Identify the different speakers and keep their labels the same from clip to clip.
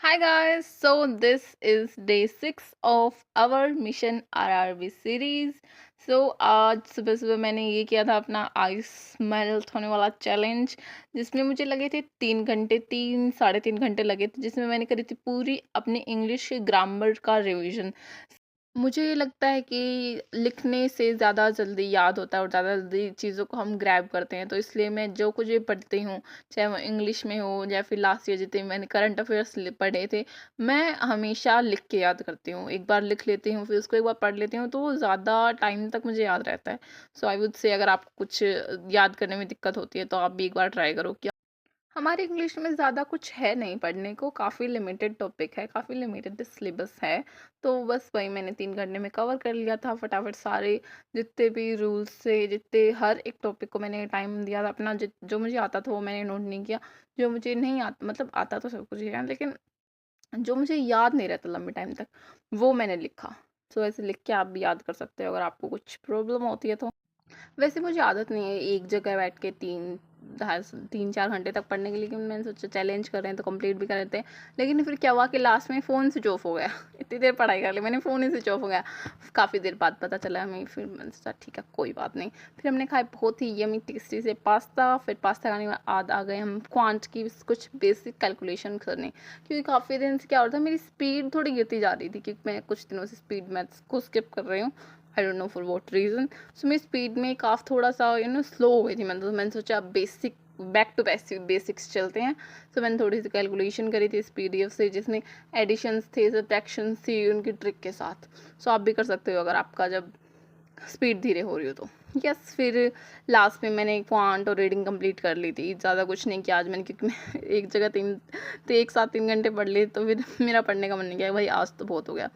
Speaker 1: Hi guys, so this is day 6 of our Mission RRB series. So आज सुबह सुबह मैंने ये किया था अपना आइस मेल्ट होने वाला चैलेंज, जिसमें मुझे लगे थे 3 घंटे, 3 साढ़े 3 घंटे लगे थे, जिसमें मैंने करी थी पूरी अपनी इंग्लिश ग्रामर का रिवीजन। मुझे ये लगता है कि लिखने से ज़्यादा जल्दी याद होता है और ज़्यादा जल्दी चीज़ों को हम ग्रैब करते हैं, तो इसलिए मैं जो कुछ भी पढ़ती हूँ, चाहे वो इंग्लिश में हो या फिर लास्ट ईयर जितने मैंने करंट अफेयर्स पढ़े थे, मैं हमेशा लिख के याद करती हूँ। एक बार लिख लेती हूँ, फिर उसको एक बार पढ़ लेती हूँ, तो वो ज़्यादा टाइम तक मुझे याद रहता है। सो आई वुड से अगर आपको कुछ याद करने में दिक्कत होती है, तो आप भी एक बार ट्राई करो। हमारी इंग्लिश में ज़्यादा कुछ है नहीं पढ़ने को, काफ़ी लिमिटेड टॉपिक है, काफ़ी लिमिटेड सिलेबस है। तो बस वही मैंने 3 घंटे में कवर कर लिया था फटाफट सारे जितने भी रूल्स थे, जितने हर एक टॉपिक को मैंने टाइम दिया था अपना। जो मुझे आता था वो मैंने नोट नहीं किया। जो मुझे नहीं आता, मतलब आता तो सब कुछ ही है, लेकिन जो मुझे याद नहीं रहता लंबे टाइम तक, वो मैंने लिखा। तो ऐसे लिख के आप भी याद कर सकते हो अगर आपको कुछ प्रॉब्लम होती है तो। वैसे मुझे आदत नहीं है एक जगह बैठ के 3-4 घंटे तक पढ़ने की, लेकिन मैंने सोचा चैलेंज कर रहे हैं तो कंप्लीट भी कर लेते हैं। लेकिन फिर क्या हुआ कि लास्ट में फ़ोन स्विच ऑफ हो गया। इतनी देर पढ़ाई कर ली मैंने, फ़ोन ही स्विच ऑफ हो गया। काफ़ी देर बाद पता चला हमें, फिर मैंने सोचा ठीक है कोई बात नहीं। फिर हमने खाया बहुत ही यमी टेस्टी से पास्ता। फिर पास्ता खाने के बाद आ गए हम क्वांट की कुछ बेसिक कैलकुलेशन करने, क्योंकि काफ़ी दिन से क्या हो रहा था, मेरी स्पीड थोड़ी गिरती जा रही थी, क्योंकि मैं कुछ दिनों से स्पीड मैथ्स को स्किप कर रही हूँ। I don't know for what reason. So मेरी स्पीड में काफ़ी थोड़ा सा स्लो हो गई थी। मैंने सोचा बेसिक बैक टू बेसिक्स चलते हैं। सो मैंने थोड़ी सी कैलकुलेशन करी थी इस पीडीएफ से, जिसमें एडिशंस थे, सब्ट्रैक्शंस थी उनकी ट्रिक के साथ। सो आप भी कर सकते हो अगर आपका जब स्पीड धीरे हो रही हो तो। यस, फिर लास्ट में मैंने क्वांट और रीडिंग कंप्लीट कर ली थी। ज़्यादा कुछ नहीं किया आज मैंने, क्योंकि मैं एक जगह तो एक साथ 3 घंटे पढ़ लिए, तो फिर मेरा पढ़ने का मन नहीं किया भाई, आज तो बहुत हो गया।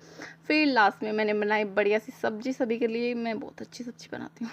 Speaker 1: फिर लास्ट में मैंने बनाई बढ़िया सी सब्जी। सभी के लिए मैं बहुत अच्छी सब्जी बनाती हूँ।